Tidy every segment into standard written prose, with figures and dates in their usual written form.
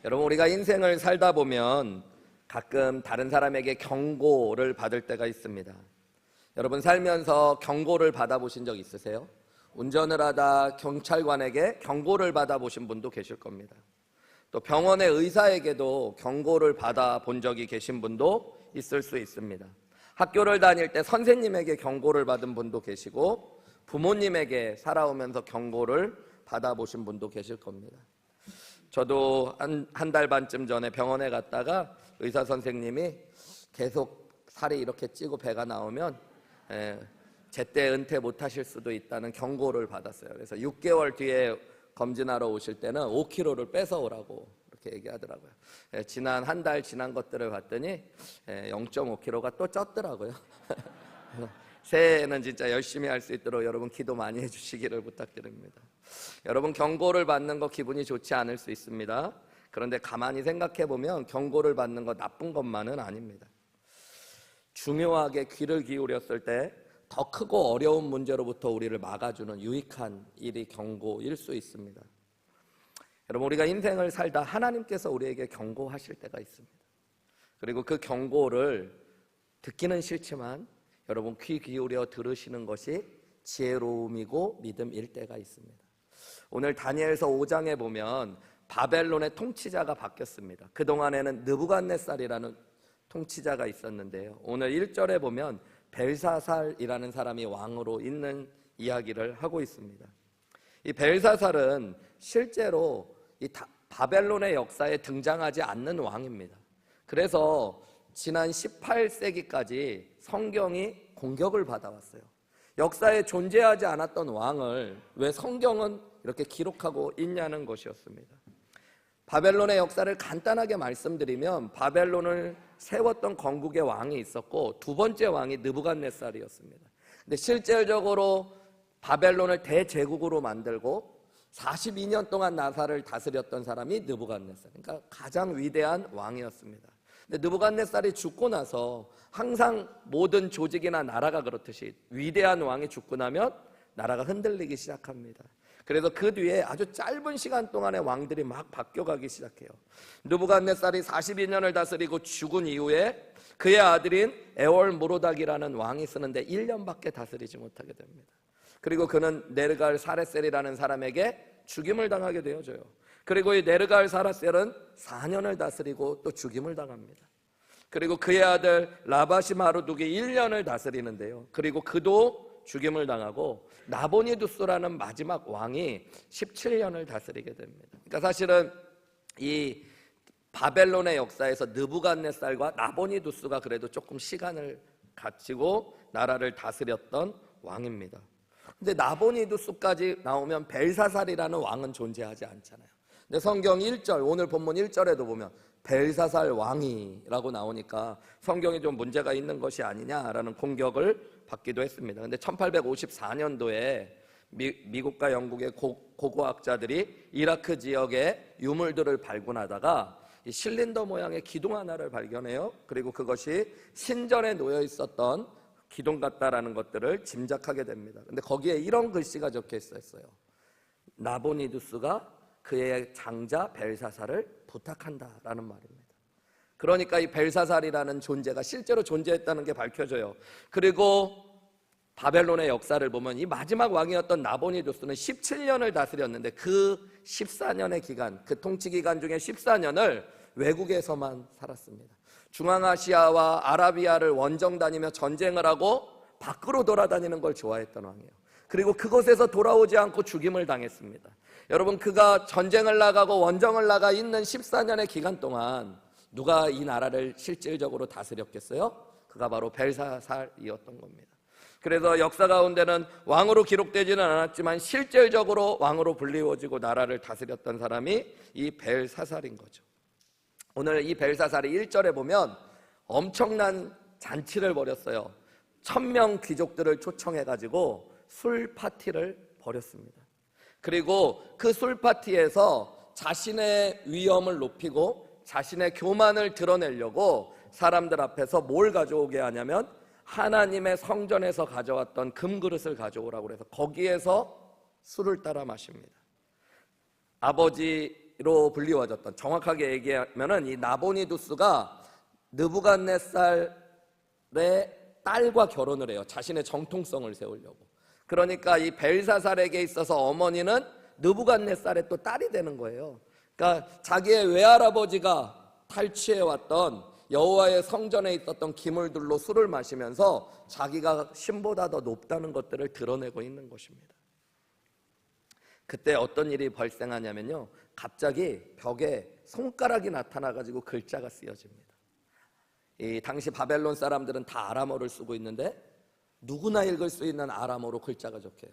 여러분, 우리가 인생을 살다 보면 가끔 다른 사람에게 경고를 받을 때가 있습니다. 여러분, 살면서 경고를 받아보신 적 있으세요? 운전을 하다 경찰관에게 경고를 받아보신 분도 계실 겁니다. 또 병원의 의사에게도 경고를 받아본 적이 계신 분도 있을 수 있습니다. 학교를 다닐 때 선생님에게 경고를 받은 분도 계시고 부모님에게 살아오면서 경고를 받아보신 분도 계실 겁니다. 저도 한 달 반쯤 전에 병원에 갔다가 의사 선생님이 계속 살이 이렇게 찌고 배가 나오면 제때 은퇴 못하실 수도 있다는 경고를 받았어요. 그래서 6개월 뒤에 검진하러 오실 때는 5kg를 뺏어오라고 이렇게 얘기하더라고요. 지난 한 달 지난 것들을 봤더니 0.5kg가 또 쪘더라고요. 새해에는 진짜 열심히 할 수 있도록 여러분 기도 많이 해주시기를 부탁드립니다. 여러분, 경고를 받는 거 기분이 좋지 않을 수 있습니다. 그런데 가만히 생각해 보면 경고를 받는 거 나쁜 것만은 아닙니다. 중요하게 귀를 기울였을 때 더 크고 어려운 문제로부터 우리를 막아주는 유익한 일이 경고일 수 있습니다. 여러분, 우리가 인생을 살다 하나님께서 우리에게 경고하실 때가 있습니다. 그리고 그 경고를 듣기는 싫지만 여러분, 귀 기울여 들으시는 것이 지혜로움이고 믿음일 때가 있습니다. 오늘 다니엘서 5장에 보면 바벨론의 통치자가 바뀌었습니다. 그동안에는 느부갓네살이라는 통치자가 있었는데요, 오늘 1절에 보면 벨사살이라는 사람이 왕으로 있는 이야기를 하고 있습니다. 이 벨사살은 실제로 이 바벨론의 역사에 등장하지 않는 왕입니다. 그래서 지난 18세기까지 성경이 공격을 받아왔어요. 역사에 존재하지 않았던 왕을 왜 성경은 이렇게 기록하고 있냐는 것이었습니다. 바벨론의 역사를 간단하게 말씀드리면 바벨론을 세웠던 건국의 왕이 있었고 두 번째 왕이 느부갓네살이었습니다. 근데 실질적으로 바벨론을 대제국으로 만들고 42년 동안 나사를 다스렸던 사람이 느부갓네살, 그러니까 가장 위대한 왕이었습니다. 근데 느부갓네살이 죽고 나서 항상 모든 조직이나 나라가 그렇듯이 위대한 왕이 죽고 나면 나라가 흔들리기 시작합니다. 그래서 그 뒤에 아주 짧은 시간 동안에 왕들이 막 바뀌어가기 시작해요. 느부갓네살이 42년을 다스리고 죽은 이후에 그의 아들인 에월모로닥이라는 왕이 쓰는데 1년밖에 다스리지 못하게 됩니다. 그리고 그는 네르갈 사레셀이라는 사람에게 죽임을 당하게 되어져요. 그리고 이 네르갈 사레셀은 4년을 다스리고 또 죽임을 당합니다. 그리고 그의 아들 라바시 마르둑이 1년을 다스리는데요, 그리고 그도 죽임을 당하고 나보니두스라는 마지막 왕이 17년을 다스리게 됩니다. 그러니까 사실은 이 바벨론의 역사에서 느부갓네살과 나보니두스가 그래도 조금 시간을 갖추고 나라를 다스렸던 왕입니다. 근데 나보니두스까지 나오면 벨사살이라는 왕은 존재하지 않잖아요. 근데 성경 1절, 오늘 본문 1절에도 보면 벨사살 왕이라고 나오니까 성경이 좀 문제가 있는 것이 아니냐라는 공격을 받기도 했습니다. 근데 1854년도에 미국과 영국의 고고학자들이 이라크 지역의 유물들을 발굴하다가 이 실린더 모양의 기둥 하나를 발견해요. 그리고 그것이 신전에 놓여 있었던 기둥 같다라는 것들을 짐작하게 됩니다. 근데 거기에 이런 글씨가 적혀 있었어요. 나보니두스가 그의 장자 벨사살을 부탁한다라는 말입니다. 그러니까 이 벨사살이라는 존재가 실제로 존재했다는 게 밝혀져요. 그리고 바벨론의 역사를 보면 이 마지막 왕이었던 나보니두스는 17년을 다스렸는데 그 14년의 기간, 그 통치 기간 중에 14년을 외국에서만 살았습니다. 중앙아시아와 아라비아를 원정 다니며 전쟁을 하고 밖으로 돌아다니는 걸 좋아했던 왕이에요. 그리고 그곳에서 돌아오지 않고 죽임을 당했습니다. 여러분, 그가 전쟁을 나가고 원정을 나가 있는 14년의 기간 동안 누가 이 나라를 실질적으로 다스렸겠어요? 그가 바로 벨사살이었던 겁니다. 그래서 역사 가운데는 왕으로 기록되지는 않았지만 실질적으로 왕으로 불리워지고 나라를 다스렸던 사람이 이 벨사살인 거죠. 오늘 이 벨사살이 1절에 보면 엄청난 잔치를 벌였어요. 1000명 귀족들을 초청해가지고 술 파티를 벌였습니다. 그리고 그 술 파티에서 자신의 위엄을 높이고 자신의 교만을 드러내려고 사람들 앞에서 뭘 가져오게 하냐면 하나님의 성전에서 가져왔던 금그릇을 가져오라고 해서 거기에서 술을 따라 마십니다. 아버지 나보니로 불리워졌던, 정확하게 얘기하면은 이 나보니두스가 느부갓네살의 딸과 결혼을 해요. 자신의 정통성을 세우려고. 그러니까 이 벨사살에게 있어서 어머니는 느부갓네살의 또 딸이 되는 거예요. 그러니까 자기의 외할아버지가 탈취해왔던 여호와의 성전에 있었던 기물들로 술을 마시면서 자기가 신보다 더 높다는 것들을 드러내고 있는 것입니다. 그때 어떤 일이 발생하냐면요, 갑자기 벽에 손가락이 나타나가지고 글자가 쓰여집니다. 이 당시 바벨론 사람들은 다 아람어를 쓰고 있는데 누구나 읽을 수 있는 아람어로 글자가 적혀요.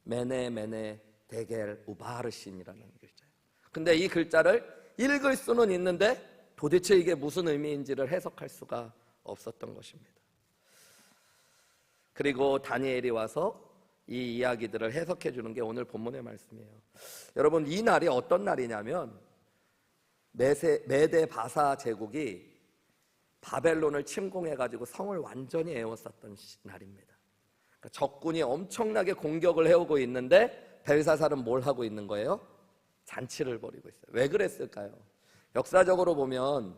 메네 메네 데겔 우바르신이라는 글자예요. 근데 이 글자를 읽을 수는 있는데 도대체 이게 무슨 의미인지를 해석할 수가 없었던 것입니다. 그리고 다니엘이 와서 이 이야기들을 해석해 주는 게 오늘 본문의 말씀이에요. 여러분, 이 날이 어떤 날이냐면 메데 바사 제국이 바벨론을 침공해가지고 성을 완전히 에워쌌던 날입니다. 그러니까 적군이 엄청나게 공격을 해오고 있는데 벨사살은 뭘 하고 있는 거예요? 잔치를 벌이고 있어요. 왜 그랬을까요? 역사적으로 보면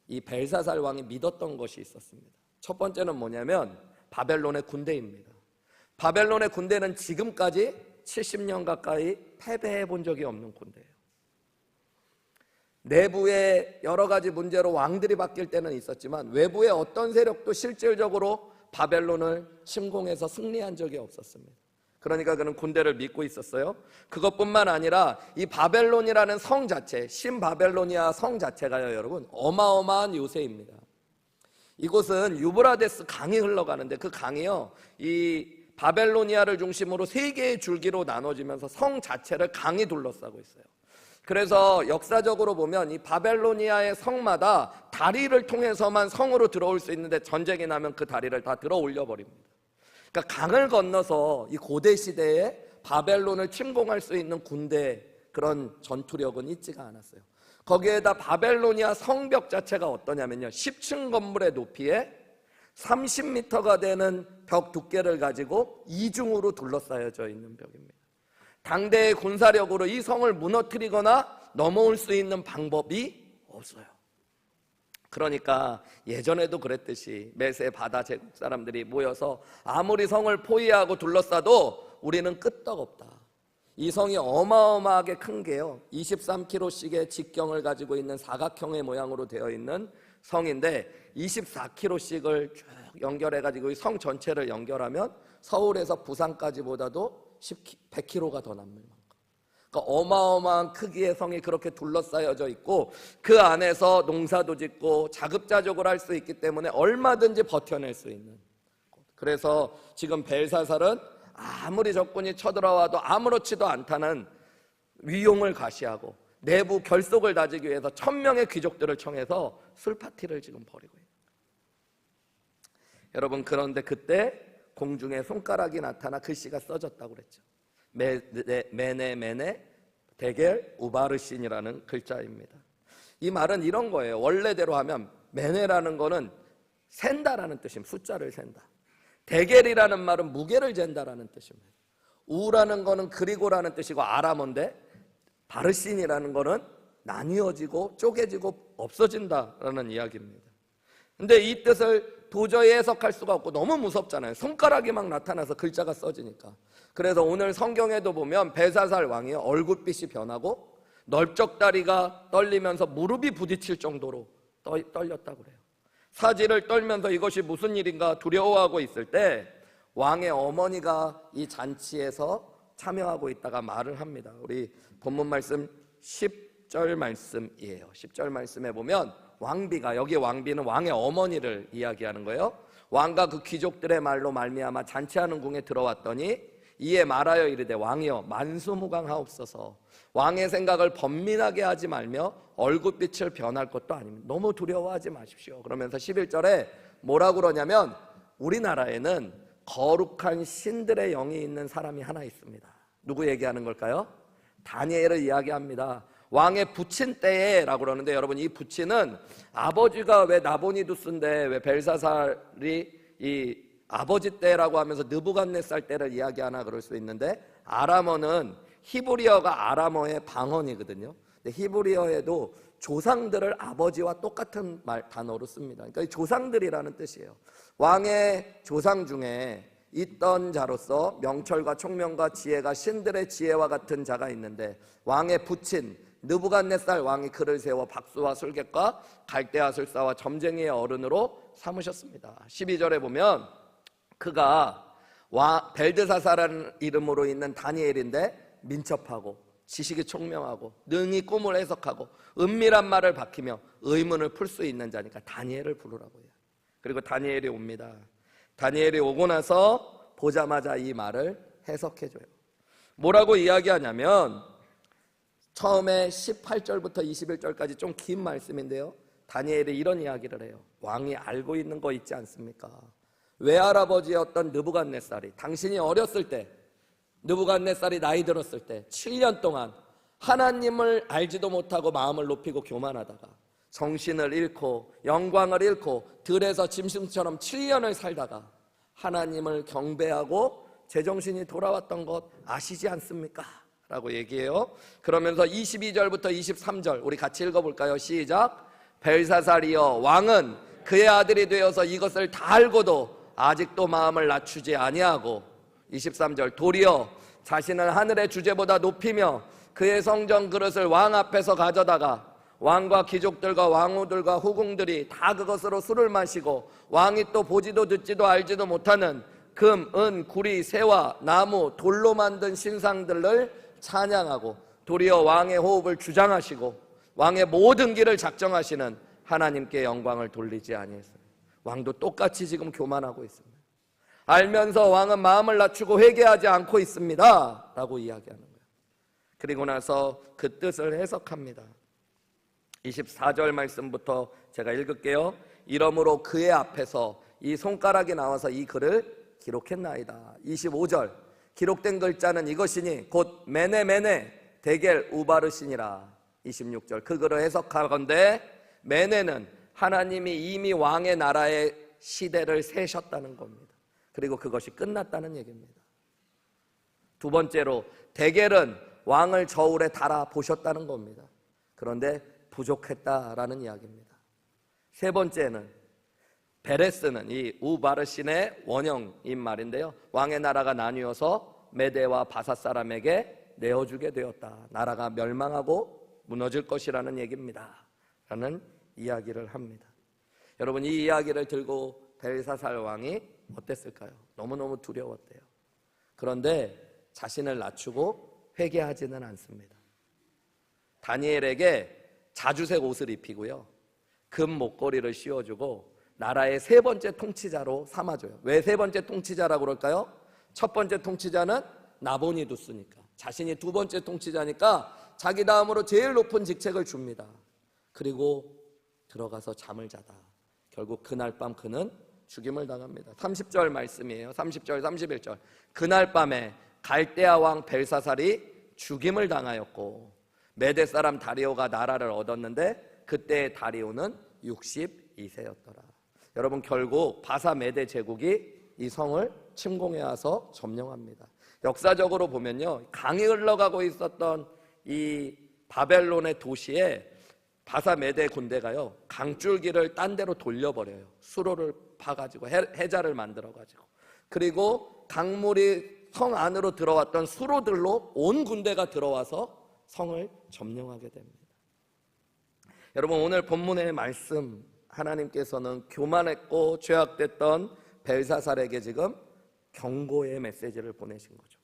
이 벨사살 왕이 믿었던 것이 있었습니다. 첫 번째는 뭐냐면 바벨론의 군대입니다. 바벨론의 군대는 지금까지 70년 가까이 패배해 본 적이 없는 군대예요. 내부의 여러 가지 문제로 왕들이 바뀔 때는 있었지만 외부의 어떤 세력도 실질적으로 바벨론을 침공해서 승리한 적이 없었습니다. 그러니까 그는 군대를 믿고 있었어요. 그것뿐만 아니라 이 바벨론이라는 성 자체, 신바벨로니아 성 자체가요, 여러분, 어마어마한 요새입니다. 이곳은 유브라데스 강이 흘러가는데 그 강이요, 이 바벨로니아를 중심으로 세 개의 줄기로 나눠지면서 성 자체를 강이 둘러싸고 있어요. 그래서 역사적으로 보면 이 바벨로니아의 성마다 다리를 통해서만 성으로 들어올 수 있는데 전쟁이 나면 그 다리를 다 들어 올려 버립니다. 그러니까 강을 건너서 이 고대 시대에 바벨론을 침공할 수 있는 군대, 그런 전투력은 있지가 않았어요. 거기에다 바벨로니아 성벽 자체가 어떠냐면요, 10층 건물의 높이에 30m가 되는 벽 두께를 가지고 이중으로 둘러싸여져 있는 벽입니다. 당대의 군사력으로 이 성을 무너뜨리거나 넘어올 수 있는 방법이 없어요. 그러니까 예전에도 그랬듯이 메세 바다 제국 사람들이 모여서 아무리 성을 포위하고 둘러싸도 우리는 끄떡없다. 이 성이 어마어마하게 큰 게요, 23km씩의 직경을 가지고 있는 사각형의 모양으로 되어 있는 성인데 24km씩을 쭉 연결해가지고 이 성 전체를 연결하면 서울에서 부산까지보다도 100km가 더 남는 만큼, 그러니까 어마어마한 크기의 성이 그렇게 둘러싸여져 있고 그 안에서 농사도 짓고 자급자족을 할 수 있기 때문에 얼마든지 버텨낼 수 있는. 그래서 지금 벨사살은 아무리 적군이 쳐들어와도 아무렇지도 않다는 위용을 가시하고 내부 결속을 다지기 위해서 1000명의 귀족들을 청해서 술 파티를 지금 벌이고 있는. 여러분, 그런데 그때 공중에 손가락이 나타나 글씨가 써졌다고 그랬죠. 메네 메네 데겔 우바르신이라는 글자입니다. 이 말은 이런 거예요. 원래대로 하면 메네라는 거는 센다라는 뜻입니다. 숫자를 센다. 데겔이라는 말은 무게를 잰다라는 뜻입니다. 우라는 거는 그리고라는 뜻이고 아람어인데 바르신이라는 거는 나뉘어지고 쪼개지고 없어진다라는 이야기입니다. 근데 이 뜻을 도저히 해석할 수가 없고 너무 무섭잖아요. 손가락이 막 나타나서 글자가 써지니까. 그래서 오늘 성경에도 보면 벨사살 왕이 얼굴빛이 변하고 넓적다리가 떨리면서 무릎이 부딪힐 정도로 떨렸다고 그래요. 사지를 떨면서 이것이 무슨 일인가 두려워하고 있을 때 왕의 어머니가 이 잔치에서 참여하고 있다가 말을 합니다. 우리 본문 말씀 10절 말씀이에요. 10절 말씀에 보면 왕비가, 여기 왕비는 왕의 어머니를 이야기하는 거예요. 왕과 그 귀족들의 말로 말미암아 잔치하는 궁에 들어왔더니 이에 말하여 이르되 왕이여 만수무강하옵소서. 왕의 생각을 번민하게 하지 말며 얼굴빛을 변할 것도 아닙니다. 너무 두려워하지 마십시오. 그러면서 11절에 뭐라고 그러냐면 우리나라에는 거룩한 신들의 영이 있는 사람이 하나 있습니다. 누구 얘기하는 걸까요? 다니엘을 이야기합니다. 왕의 부친 때에 라고 그러는데 여러분, 이 부친은 아버지가 왜 나보니두스인데 왜 벨사살이 이 아버지 때라고 하면서 느부갓네살 때를 이야기하나 그럴 수 있는데 아람어는 히브리어가 아람어의 방언이거든요. 근데 히브리어에도 조상들을 아버지와 똑같은 단어로 씁니다. 그러니까 이 조상들이라는 뜻이에요. 왕의 조상 중에 있던 자로서 명철과 총명과 지혜가 신들의 지혜와 같은 자가 있는데 왕의 부친 느부갓네살 왕이 그를 세워 박수와 술객과 갈대아술사와 점쟁이의 어른으로 삼으셨습니다. 12절에 보면 그가 벨드사사라는 이름으로 있는 다니엘인데 민첩하고 지식이 총명하고 능히 꿈을 해석하고 은밀한 말을 밝히며 의문을 풀 수 있는 자니까 다니엘을 부르라고 해요. 그리고 다니엘이 옵니다. 다니엘이 오고 나서 보자마자 이 말을 해석해줘요. 뭐라고 이야기하냐면 처음에 18절부터 21절까지 좀 긴 말씀인데요, 다니엘이 이런 이야기를 해요. 왕이 알고 있는 거 있지 않습니까? 외할아버지였던 느부갓네살이, 당신이 어렸을 때, 느부갓네살이 나이 들었을 때 7년 동안 하나님을 알지도 못하고 마음을 높이고 교만하다가 정신을 잃고 영광을 잃고 들에서 짐승처럼 7년을 살다가 하나님을 경배하고 제정신이 돌아왔던 것 아시지 않습니까? 라고 얘기해요. 그러면서 22절부터 23절 우리 같이 읽어볼까요? 시작. 벨사살이여, 왕은 그의 아들이 되어서 이것을 다 알고도 아직도 마음을 낮추지 아니하고, 23절 도리어 자신을 하늘의 주제보다 높이며 그의 성전 그릇을 왕 앞에서 가져다가 왕과 귀족들과 왕후들과 후궁들이 다 그것으로 술을 마시고 왕이 또 보지도 듣지도 알지도 못하는 금, 은, 구리, 새와 나무, 돌로 만든 신상들을 찬양하고 도리어 왕의 호흡을 주장하시고 왕의 모든 길을 작정하시는 하나님께 영광을 돌리지 아니했어요. 왕도 똑같이 지금 교만하고 있습니다. 알면서 왕은 마음을 낮추고 회개하지 않고 있습니다 라고 이야기하는 거예요. 그리고 나서 그 뜻을 해석합니다. 24절 말씀부터 제가 읽을게요. 이러므로 그의 앞에서 이 손가락이 나와서 이 글을 기록했나이다. 25절 기록된 글자는 이것이니 곧 메네 데겔 우바르시니라. 26절 그 글을 해석하건대 메네는 하나님이 이미 왕의 나라의 시대를 세셨다는 겁니다. 그리고 그것이 끝났다는 얘기입니다. 두 번째로 데겔은 왕을 저울에 달아 보셨다는 겁니다. 그런데 부족했다라는 이야기입니다. 세 번째는 베레스는 이 우바르신의 원형인 말인데요, 왕의 나라가 나뉘어서 메대와 바사 사람에게 내어주게 되었다. 나라가 멸망하고 무너질 것이라는 얘기입니다 라는 이야기를 합니다. 여러분, 이 이야기를 들고 벨사살 왕이 어땠을까요? 너무너무 두려웠대요. 그런데 자신을 낮추고 회개하지는 않습니다. 다니엘에게 자주색 옷을 입히고요, 금 목걸이를 씌워주고 나라의 세 번째 통치자로 삼아줘요. 왜 세 번째 통치자라고 그럴까요? 첫 번째 통치자는 나보니두스니까, 자신이 두 번째 통치자니까 자기 다음으로 제일 높은 직책을 줍니다. 그리고 들어가서 잠을 자다 결국 그날 밤 그는 죽임을 당합니다. 30절 말씀이에요. 30절 31절 그날 밤에 갈대아 왕 벨사살이 죽임을 당하였고 메대 사람 다리오가 나라를 얻었는데 그때의 다리오는 62세였더라. 여러분, 결국 바사 메대 제국이 이 성을 침공해 와서 점령합니다. 역사적으로 보면요, 강이 흘러가고 있었던 이 바벨론의 도시에 바사 메대 군대가요, 강줄기를 딴 데로 돌려버려요. 수로를 파가지고 해자를 만들어가지고, 그리고 강물이 성 안으로 들어왔던 수로들로 온 군대가 들어와서 성을 점령하게 됩니다. 여러분, 오늘 본문의 말씀, 하나님께서는 교만했고 죄악됐던 벨사살에게 지금 경고의 메시지를 보내신 거죠.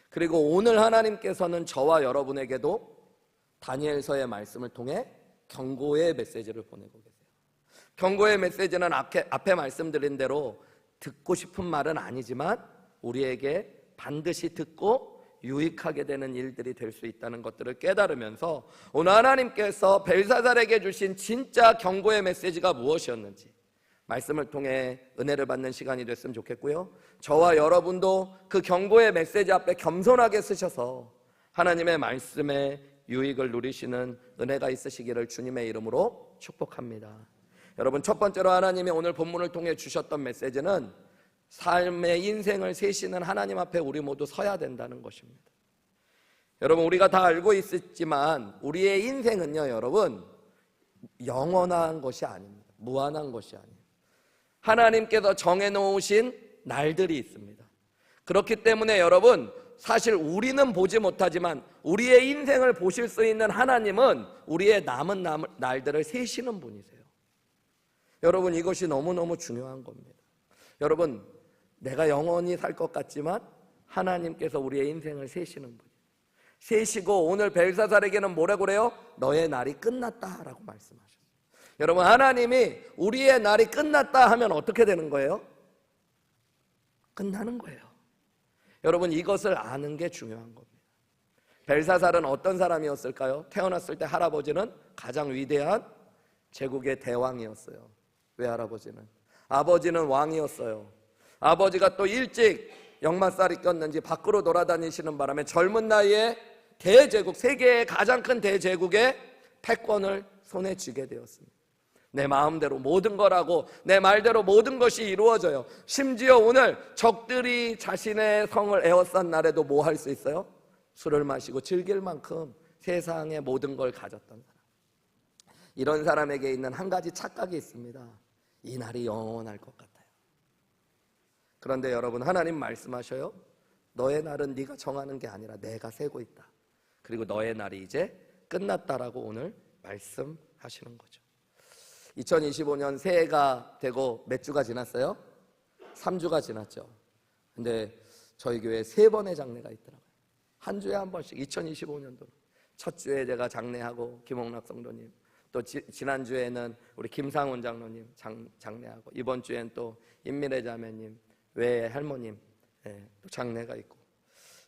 그리고 오늘 하나님께서는 저와 여러분에게도 다니엘서의 말씀을 통해 경고의 메시지를 보내고 계세요. 경고의 메시지는 앞에 말씀드린 대로 듣고 싶은 말은 아니지만 우리에게 반드시 듣고 유익하게 되는 일들이 될 수 있다는 것들을 깨달으면서 오늘 하나님께서 벨사살에게 주신 진짜 경고의 메시지가 무엇이었는지 말씀을 통해 은혜를 받는 시간이 됐으면 좋겠고요, 저와 여러분도 그 경고의 메시지 앞에 겸손하게 서셔서 하나님의 말씀에 유익을 누리시는 은혜가 있으시기를 주님의 이름으로 축복합니다. 여러분, 첫 번째로 하나님이 오늘 본문을 통해 주셨던 메시지는 삶의 인생을 세시는 하나님 앞에 우리 모두 서야 된다는 것입니다. 여러분, 우리가 다 알고 있지만 우리의 인생은요, 여러분, 영원한 것이 아닙니다. 무한한 것이 아니에요. 하나님께서 정해놓으신 날들이 있습니다. 그렇기 때문에 여러분, 사실 우리는 보지 못하지만 우리의 인생을 보실 수 있는 하나님은 우리의 남은 날들을 세시는 분이세요. 여러분, 이것이 너무너무 중요한 겁니다. 여러분, 내가 영원히 살 것 같지만 하나님께서 우리의 인생을 세시는 분이에요. 세시고 오늘 벨사살에게는 뭐라고 그래요? 너의 날이 끝났다라고 말씀하셨어요. 여러분, 하나님이 우리의 날이 끝났다 하면 어떻게 되는 거예요? 끝나는 거예요. 여러분, 이것을 아는 게 중요한 겁니다. 벨사살은 어떤 사람이었을까요? 태어났을 때 할아버지는 가장 위대한 제국의 대왕이었어요. 왜 할아버지는? 아버지는 왕이었어요. 아버지가 또 일찍 역마살이 꼈는지 밖으로 돌아다니시는 바람에 젊은 나이에 대제국, 세계의 가장 큰 대제국의 패권을 손에 쥐게 되었습니다. 내 마음대로 모든 거라고, 내 말대로 모든 것이 이루어져요. 심지어 오늘 적들이 자신의 성을 에워싼 날에도 뭐 할 수 있어요? 술을 마시고 즐길 만큼 세상의 모든 걸 가졌던 사람. 이런 사람에게 있는 한 가지 착각이 있습니다. 이 날이 영원할 것 같아요. 그런데 여러분, 하나님 말씀하셔요. 너의 날은 네가 정하는 게 아니라 내가 세고 있다. 그리고 너의 날이 이제 끝났다라고 오늘 말씀하시는 거죠. 2025년 새해가 되고 몇 주가 지났어요? 3주가 지났죠. 근데 저희 교회에 3번의 장례가 있더라고요. 한 주에 한 번씩. 2025년도 첫 주에 제가 장례하고 김홍락 성도님, 또 지난주에는 우리 김상훈 장로님 장례하고, 이번 주엔 또 임미래 자매님 외에 할머님 또 장례가 있고,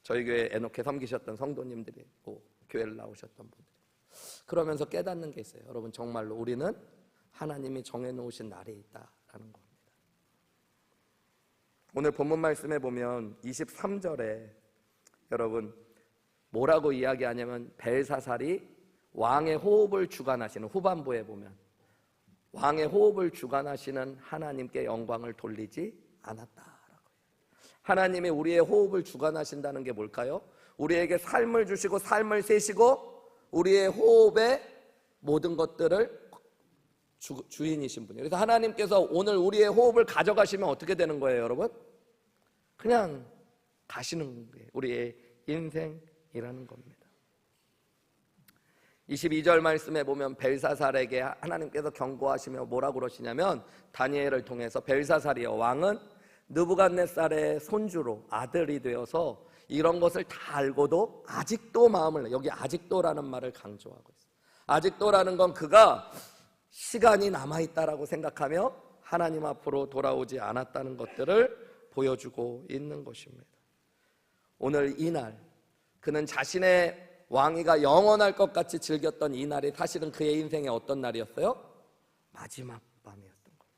저희 교회에 애놓게 섬기셨던 성도님들이 있고, 교회를 나오셨던 분들. 그러면서 깨닫는 게 있어요. 여러분, 정말로 우리는 하나님이 정해놓으신 날에 있다라는 겁니다. 오늘 본문 말씀에 보면 23절에 여러분 뭐라고 이야기하냐면, 벨사살이 왕의 호흡을 주관하시는, 후반부에 보면 왕의 호흡을 주관하시는 하나님께 영광을 돌리지 않았다라고. 하나님이 우리의 호흡을 주관하신다는 게 뭘까요? 우리에게 삶을 주시고 삶을 세시고 우리의 호흡의 모든 것들을 주인이신 분이에요. 그래서 하나님께서 오늘 우리의 호흡을 가져가시면 어떻게 되는 거예요, 여러분? 그냥 가시는 거예요. 우리의 인생이라는 겁니다. 22절 말씀에 보면 벨사살에게 하나님께서 경고하시며 뭐라고 그러시냐면, 다니엘을 통해서 벨사살이여, 왕은 느부갓네살의 손주로 아들이 되어서 이런 것을 다 알고도 아직도 마음을, 여기 아직도라는 말을 강조하고 있어요. 아직도라는 건 그가 시간이 남아있다라고 생각하며 하나님 앞으로 돌아오지 않았다는 것들을 보여주고 있는 것입니다. 오늘 이 날, 그는 자신의 왕위가 영원할 것 같이 즐겼던 이 날이 사실은 그의 인생의 어떤 날이었어요? 마지막 밤이었던 거예요.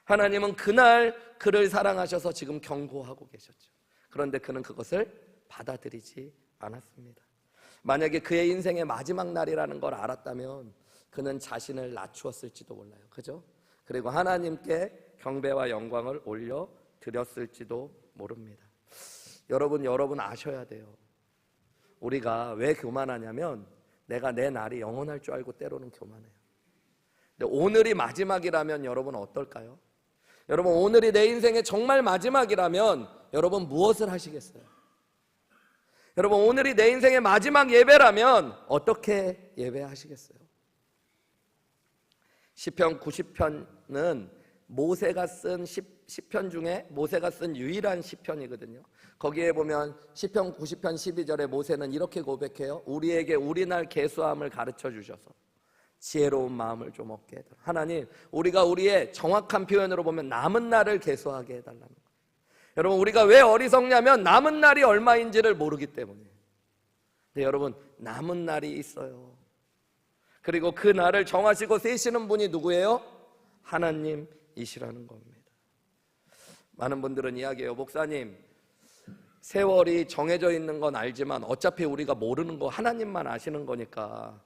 하나님은 그날 그를 사랑하셔서 지금 경고하고 계셨죠. 그런데 그는 그것을 받아들이지 않았습니다. 만약에 그의 인생의 마지막 날이라는 걸 알았다면 그는 자신을 낮추었을지도 몰라요. 그죠? 그리고 하나님께 경배와 영광을 올려 드렸을지도 모릅니다. 여러분 아셔야 돼요. 우리가 왜 교만하냐면 내가 내 날이 영원할 줄 알고 때로는 교만해요. 근데 오늘이 마지막이라면 여러분 어떨까요? 여러분, 오늘이 내 인생의 정말 마지막이라면 여러분 무엇을 하시겠어요? 여러분, 오늘이 내 인생의 마지막 예배라면 어떻게 예배하시겠어요? 시편 90편은 모세가 쓴 시편 중에 모세가 쓴 유일한 시편이거든요. 거기에 보면 시편 90편 12절에 모세는 이렇게 고백해요. 우리에게 우리 날 계수함을 가르쳐 주셔서 지혜로운 마음을 좀 얻게 해달라. 하나님, 우리가 우리의 정확한 표현으로 보면 남은 날을 계수하게 해달라는 거예요. 여러분, 우리가 왜 어리석냐면 남은 날이 얼마인지를 모르기 때문이에요. 근데 여러분, 남은 날이 있어요. 그리고 그 날을 정하시고 세시는 분이 누구예요? 하나님이시라는 겁니다. 많은 분들은 이야기해요. 목사님, 세월이 정해져 있는 건 알지만 어차피 우리가 모르는 거 하나님만 아시는 거니까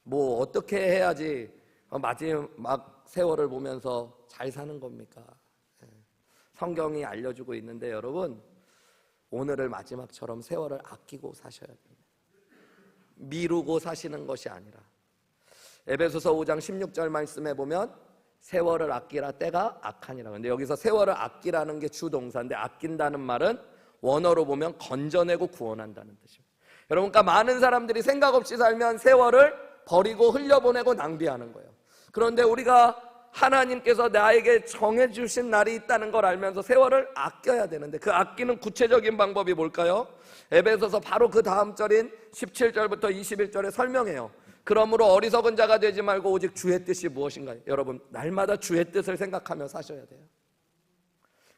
뭐 어떻게 해야지 마지막 세월을 보면서 잘 사는 겁니까? 성경이 알려주고 있는데 여러분, 오늘을 마지막처럼 세월을 아끼고 사셔야 됩니다. 미루고 사시는 것이 아니라 에베소서 5장 16절 말씀에 보면 세월을 아끼라 때가 악하니라. 근데 여기서 세월을 아끼라는 게 주동사인데 아낀다는 말은 원어로 보면 건져내고 구원한다는 뜻입니다. 여러분, 그러니까 많은 사람들이 생각 없이 살면 세월을 버리고 흘려보내고 낭비하는 거예요. 그런데 우리가 하나님께서 나에게 정해주신 날이 있다는 걸 알면서 세월을 아껴야 되는데 그 아끼는 구체적인 방법이 뭘까요? 에베소서 바로 그 다음 절인 17절부터 21절에 설명해요. 그러므로 어리석은 자가 되지 말고 오직 주의 뜻이 무엇인가요? 여러분, 날마다 주의 뜻을 생각하며 사셔야 돼요.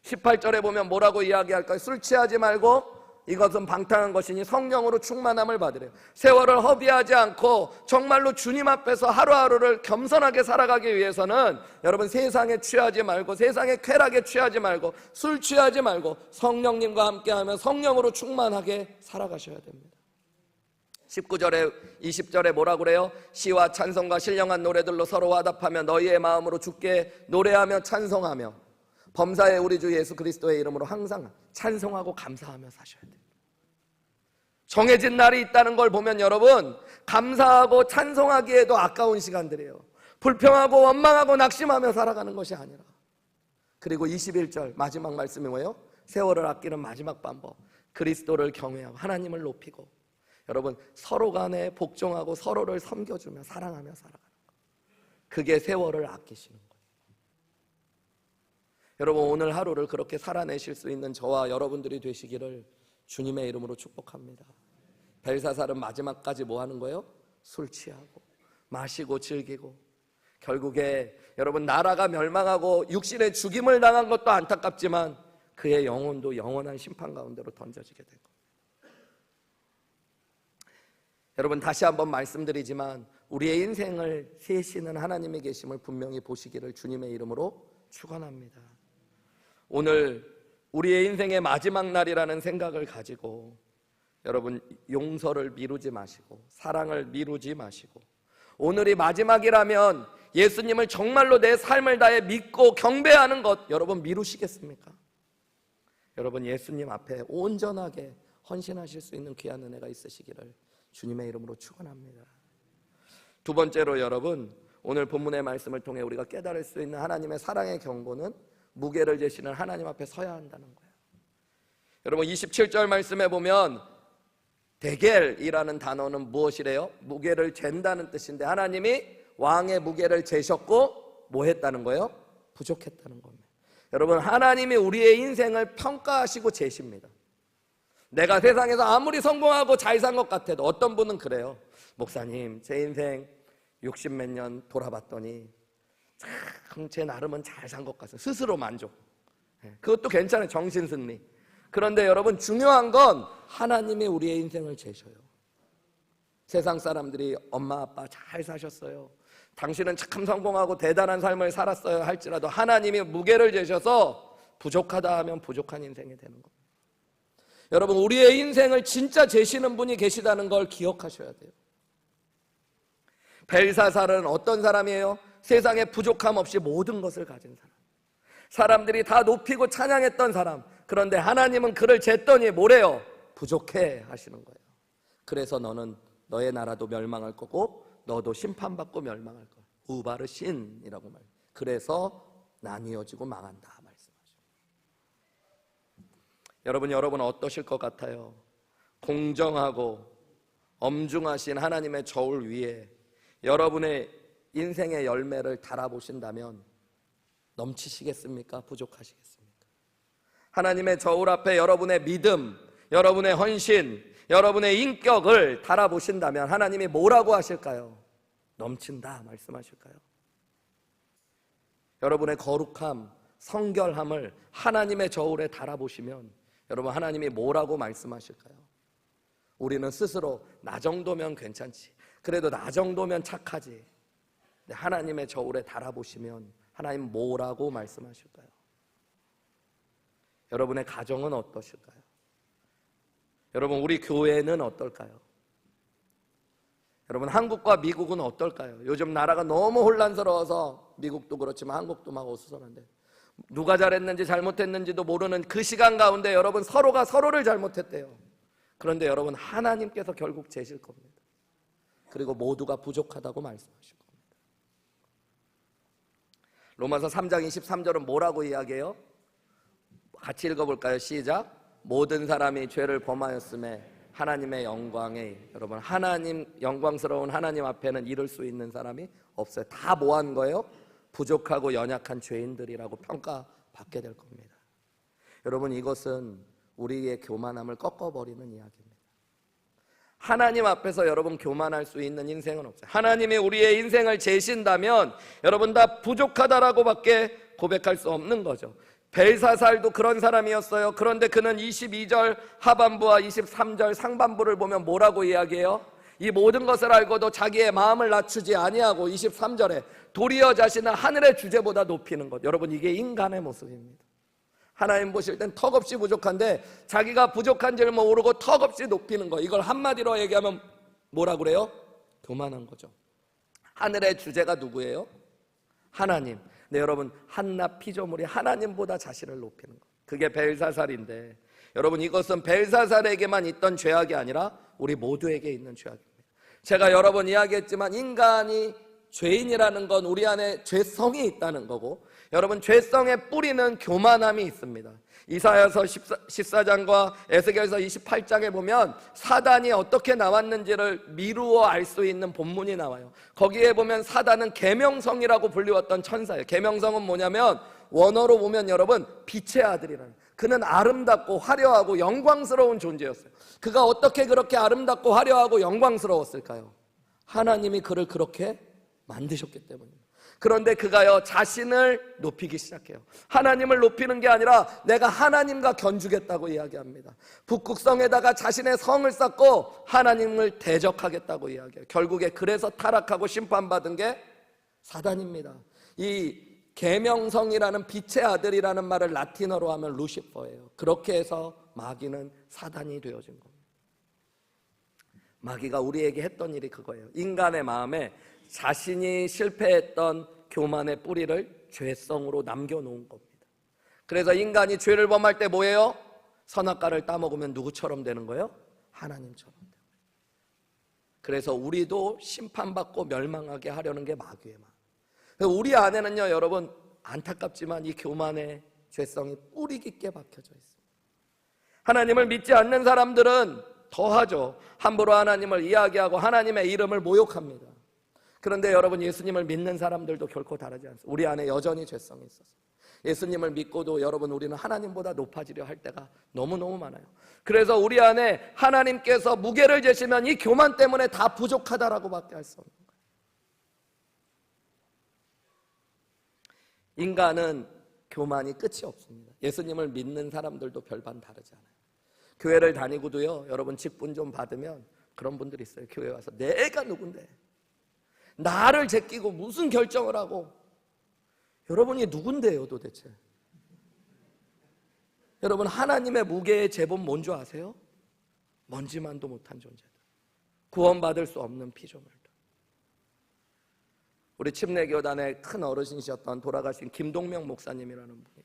18절에 보면 뭐라고 이야기할까요? 술 취하지 말고 이것은 방탕한 것이니 성령으로 충만함을 받으래요. 세월을 허비하지 않고 정말로 주님 앞에서 하루하루를 겸손하게 살아가기 위해서는 여러분, 세상에 취하지 말고 세상의 쾌락에 취하지 말고 술 취하지 말고 성령님과 함께하며 성령으로 충만하게 살아가셔야 됩니다. 19절에 20절에 뭐라고 그래요? 시와 찬송과 신령한 노래들로 서로 화답하며 너희의 마음으로 주께 노래하며 찬송하며 범사의 우리 주 예수 그리스도의 이름으로 항상 찬송하고 감사하며 사셔야 돼요. 정해진 날이 있다는 걸 보면 여러분, 감사하고 찬송하기에도 아까운 시간들이에요. 불평하고 원망하고 낙심하며 살아가는 것이 아니라. 그리고 21절 마지막 말씀이 뭐예요? 세월을 아끼는 마지막 방법, 그리스도를 경외하고 하나님을 높이고 여러분, 서로 간에 복종하고 서로를 섬겨주며 사랑하며 살아가는 것, 그게 세월을 아끼시는 거예요. 여러분, 오늘 하루를 그렇게 살아내실 수 있는 저와 여러분들이 되시기를 주님의 이름으로 축복합니다. 벨사살은 마지막까지 뭐 하는 거예요? 술 취하고 마시고 즐기고 결국에 여러분, 나라가 멸망하고 육신의 죽임을 당한 것도 안타깝지만 그의 영혼도 영원한 심판 가운데로 던져지게 된 겁니다. 여러분, 다시 한번 말씀드리지만 우리의 인생을 세시는 하나님이 계심을 분명히 보시기를 주님의 이름으로 축원합니다. 오늘 우리의 인생의 마지막 날이라는 생각을 가지고 여러분, 용서를 미루지 마시고 사랑을 미루지 마시고 오늘이 마지막이라면 예수님을 정말로 내 삶을 다해 믿고 경배하는 것 여러분 미루시겠습니까? 여러분, 예수님 앞에 온전하게 헌신하실 수 있는 귀한 은혜가 있으시기를 주님의 이름으로 축원합니다. 두 번째로 여러분, 오늘 본문의 말씀을 통해 우리가 깨달을 수 있는 하나님의 사랑의 경고는 무게를 재시는 하나님 앞에 서야 한다는 거예요. 여러분, 27절 말씀에 보면 데겔이라는 단어는 무엇이래요? 무게를 잰다는 뜻인데 하나님이 왕의 무게를 재셨고 뭐 했다는 거예요? 부족했다는 겁니다. 여러분, 하나님이 우리의 인생을 평가하시고 재십니다. 내가 세상에서 아무리 성공하고 잘 산 것 같아도 어떤 분은 그래요. 목사님, 제 인생 60몇 년 돌아봤더니 참 제 나름은 잘 산 것 같아요. 스스로 만족. 그것도 괜찮아요. 정신승리. 그런데 여러분, 중요한 건 하나님이 우리의 인생을 재셔요. 세상 사람들이 엄마 아빠 잘 사셨어요, 당신은 참 성공하고 대단한 삶을 살았어요 할지라도 하나님이 무게를 재셔서 부족하다 하면 부족한 인생이 되는 겁니다. 여러분, 우리의 인생을 진짜 재시는 분이 계시다는 걸 기억하셔야 돼요. 벨사살은 어떤 사람이에요? 세상에 부족함 없이 모든 것을 가진 사람, 사람들이 다 높이고 찬양했던 사람. 그런데 하나님은 그를 쟀더니 뭐래요? 부족해 하시는 거예요. 그래서 너는 너의 나라도 멸망할 거고 너도 심판받고 멸망할 거야. 우바르신이라고 말해요. 그래서 나뉘어지고 망한다 말씀하죠. 여러분 어떠실 것 같아요? 공정하고 엄중하신 하나님의 저울 위에 여러분의 인생의 열매를 달아보신다면 넘치시겠습니까? 부족하시겠습니까? 하나님의 저울 앞에 여러분의 믿음, 여러분의 헌신, 여러분의 인격을 달아보신다면 하나님이 뭐라고 하실까요? 넘친다 말씀하실까요? 여러분의 거룩함, 성결함을 하나님의 저울에 달아보시면 여러분, 하나님이 뭐라고 말씀하실까요? 우리는 스스로 나 정도면 괜찮지, 그래도 나 정도면 착하지. 근데 하나님의 저울에 달아보시면 하나님 뭐라고 말씀하실까요? 여러분의 가정은 어떠실까요? 여러분, 우리 교회는 어떨까요? 여러분, 한국과 미국은 어떨까요? 요즘 나라가 너무 혼란스러워서 미국도 그렇지만 한국도 막 어수선한데 누가 잘했는지 잘못했는지도 모르는 그 시간 가운데 여러분, 서로가 서로를 잘못했대요. 그런데 여러분, 하나님께서 결국 재실 겁니다. 그리고 모두가 부족하다고 말씀하신 겁니다. 로마서 3장 23절은 뭐라고 이야기해요? 같이 읽어볼까요? 시작. 모든 사람이 죄를 범하였음에 하나님의 영광에, 여러분 하나님, 영광스러운 하나님 앞에는 이룰 수 있는 사람이 없어요. 다 뭐 한 거예요? 부족하고 연약한 죄인들이라고 평가받게 될 겁니다. 여러분, 이것은 우리의 교만함을 꺾어버리는 이야기입니다. 하나님 앞에서 여러분 교만할 수 있는 인생은 없어요. 하나님이 우리의 인생을 재신다면 여러분 다 부족하다라고 밖에 고백할 수 없는 거죠. 벨사살도 그런 사람이었어요. 그런데 그는 22절 하반부와 23절 상반부를 보면 뭐라고 이야기해요? 이 모든 것을 알고도 자기의 마음을 낮추지 아니하고 23절에 도리어 자신을 하늘의 주제보다 높이는 것. 여러분, 이게 인간의 모습입니다. 하나님 보실 땐 턱없이 부족한데 자기가 부족한 줄 모르고 턱없이 높이는 거. 이걸 한마디로 얘기하면 뭐라 그래요? 교만한 거죠. 하늘의 주제가 누구예요? 하나님. 네, 여러분, 한낱 피조물이 하나님보다 자신을 높이는 것, 그게 벨사살인데, 여러분 이것은 벨사살에게만 있던 죄악이 아니라 우리 모두에게 있는 죄악입니다. 제가 여러 번 이야기했지만 인간이 죄인이라는 건 우리 안에 죄성이 있다는 거고, 여러분 죄성의 뿌리는 교만함이 있습니다. 이사야서 14장과 에스겔서 28장에 보면 사단이 어떻게 나왔는지를 미루어 알 수 있는 본문이 나와요. 거기에 보면 사단은 계명성이라고 불리웠던 천사예요. 계명성은 뭐냐면 원어로 보면 여러분 빛의 아들이라는, 그는 아름답고 화려하고 영광스러운 존재였어요. 그가 어떻게 그렇게 아름답고 화려하고 영광스러웠을까요? 하나님이 그를 그렇게 만드셨기 때문입니다. 그런데 그가요 자신을 높이기 시작해요. 하나님을 높이는 게 아니라 내가 하나님과 견주겠다고 이야기합니다. 북극성에다가 자신의 성을 쌓고 하나님을 대적하겠다고 이야기해요. 결국에 그래서 타락하고 심판받은 게 사단입니다. 이 계명성이라는 빛의 아들이라는 말을 라틴어로 하면 루시퍼예요. 그렇게 해서 마귀는 사단이 되어진 겁니다. 마귀가 우리에게 했던 일이 그거예요. 인간의 마음에 자신이 실패했던 교만의 뿌리를 죄성으로 남겨놓은 겁니다. 그래서 인간이 죄를 범할 때 뭐예요? 선악과를 따먹으면 누구처럼 되는 거예요? 하나님처럼 되는 거예요. 그래서 우리도 심판받고 멸망하게 하려는 게 마귀의 마음. 우리 안에는요 여러분 안타깝지만 이 교만의 죄성이 뿌리 깊게 박혀져 있습니다. 하나님을 믿지 않는 사람들은 더하죠. 함부로 하나님을 이야기하고 하나님의 이름을 모욕합니다. 그런데 여러분 예수님을 믿는 사람들도 결코 다르지 않습니다. 우리 안에 여전히 죄성이 있어서 예수님을 믿고도 여러분 우리는 하나님보다 높아지려 할 때가 너무너무 많아요. 그래서 우리 안에 하나님께서 무게를 재시면 이 교만 때문에 다 부족하다라고 밖에 할 수 없는 거예요. 인간은 교만이 끝이 없습니다. 예수님을 믿는 사람들도 별반 다르지 않아요. 교회를 다니고도요 여러분 직분 좀 받으면 그런 분들이 있어요. 교회 와서 내가 누군데 나를 제끼고 무슨 결정을 하고, 여러분이 누군데요 도대체? 여러분 하나님의 무게의 제본 뭔 줄 아세요? 먼지만도 못한 존재들, 구원받을 수 없는 피조물들. 우리 침례교단의 큰 어르신이셨던 돌아가신 김동명 목사님이라는 분이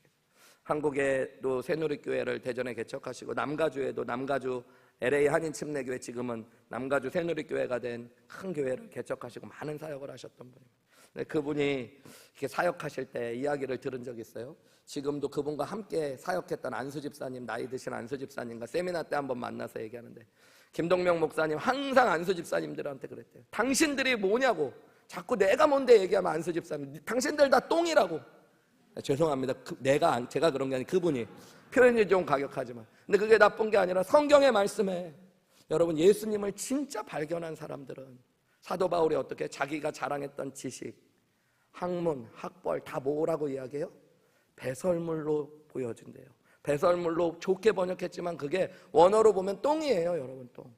한국에도 새누리교회를 대전에 개척하시고 남가주에도 남가주 LA 한인 침례교회, 지금은 남가주 새누리교회가 된 큰 교회를 개척하시고 많은 사역을 하셨던 분입니다. 그분이 이렇게 사역하실 때 이야기를 들은 적이 있어요. 지금도 그분과 함께 사역했던 안수 집사님, 나이 드신 안수 집사님과 세미나 때 한번 만나서 얘기하는데, 김동명 목사님 항상 안수 집사님들한테 그랬대요. 당신들이 뭐냐고, 자꾸 내가 뭔데 얘기하면 안수 집사님 당신들 다 똥이라고. 죄송합니다. 제가 그런 게 아니라 그분이, 표현이 좀 가격하지만, 근데 그게 나쁜 게 아니라 성경의 말씀에 여러분 예수님을 진짜 발견한 사람들은 사도 바울이 어떻게 자기가 자랑했던 지식, 학문, 학벌 다 뭐라고 이야기해요? 배설물로 보여준대요. 배설물로 좋게 번역했지만 그게 원어로 보면 똥이에요. 여러분 똥.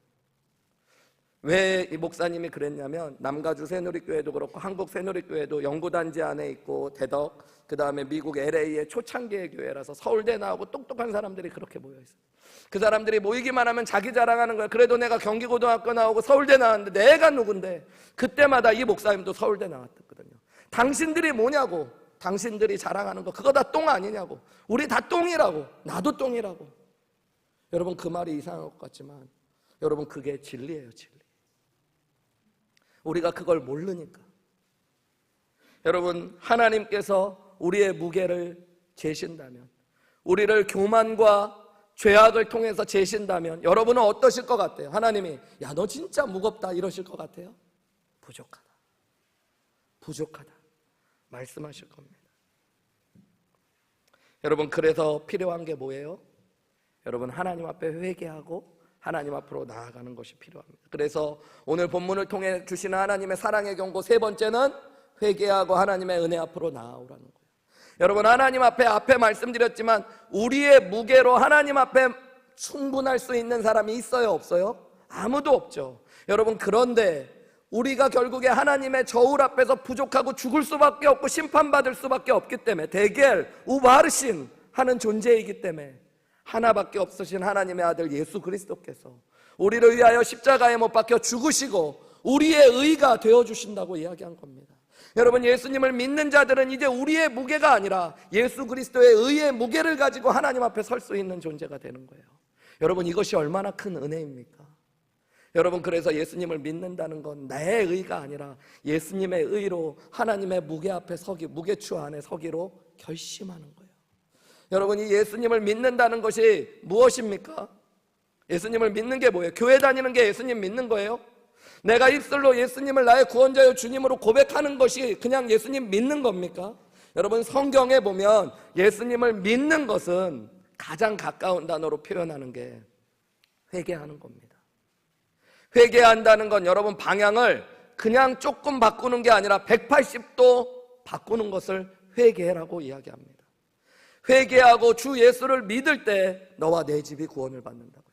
왜 이 목사님이 그랬냐면 남가주 새누리교회도 그렇고 한국 새누리교회도 연구단지 안에 있고 대덕, 그 다음에 미국 LA의 초창기의 교회라서 서울대 나오고 똑똑한 사람들이 그렇게 모여있어요. 그 사람들이 모이기만 하면 자기 자랑하는 거예요. 그래도 내가 경기고등학교 나오고 서울대 나왔는데 내가 누군데. 그때마다 이 목사님도 서울대 나왔거든요. 당신들이 뭐냐고, 당신들이 자랑하는 거 그거 다 똥 아니냐고, 우리 다 똥이라고, 나도 똥이라고. 여러분 그 말이 이상한 것 같지만 여러분 그게 진리예요. 진리. 우리가 그걸 모르니까. 여러분, 하나님께서 우리의 무게를 재신다면, 우리를 교만과 죄악을 통해서 재신다면 여러분은 어떠실 것 같아요? 하나님이 야, 너 진짜 무겁다 이러실 것 같아요? 부족하다, 부족하다 말씀하실 겁니다. 여러분, 그래서 필요한 게 뭐예요? 여러분, 하나님 앞에 회개하고 하나님 앞으로 나아가는 것이 필요합니다. 그래서 오늘 본문을 통해 주시는 하나님의 사랑의 경고 세 번째는 회개하고 하나님의 은혜 앞으로 나아오라는 거예요. 여러분, 하나님 앞에 말씀드렸지만 우리의 무게로 하나님 앞에 충분할 수 있는 사람이 있어요, 없어요? 아무도 없죠. 여러분, 그런데 우리가 결국에 하나님의 저울 앞에서 부족하고 죽을 수밖에 없고 심판받을 수밖에 없기 때문에, 데겔, 우바르신 하는 존재이기 때문에 하나밖에 없으신 하나님의 아들 예수 그리스도께서 우리를 위하여 십자가에 못 박혀 죽으시고 우리의 의가 되어주신다고 이야기한 겁니다. 여러분, 예수님을 믿는 자들은 이제 우리의 무게가 아니라 예수 그리스도의 의의 무게를 가지고 하나님 앞에 설 수 있는 존재가 되는 거예요. 여러분, 이것이 얼마나 큰 은혜입니까? 여러분, 그래서 예수님을 믿는다는 건 나의 의가 아니라 예수님의 의로 하나님의 무게 앞에 서기, 무게추 안에 서기로 결심하는 거예요. 여러분, 이 예수님을 믿는다는 것이 무엇입니까? 예수님을 믿는 게 뭐예요? 교회 다니는 게 예수님 믿는 거예요? 내가 입술로 예수님을 나의 구원자요 주님으로 고백하는 것이 그냥 예수님 믿는 겁니까? 여러분, 성경에 보면 예수님을 믿는 것은 가장 가까운 단어로 표현하는 게 회개하는 겁니다. 회개한다는 건 여러분, 방향을 그냥 조금 바꾸는 게 아니라 180도 바꾸는 것을 회개라고 이야기합니다. 회개하고 주 예수를 믿을 때 너와 내 집이 구원을 받는다고요.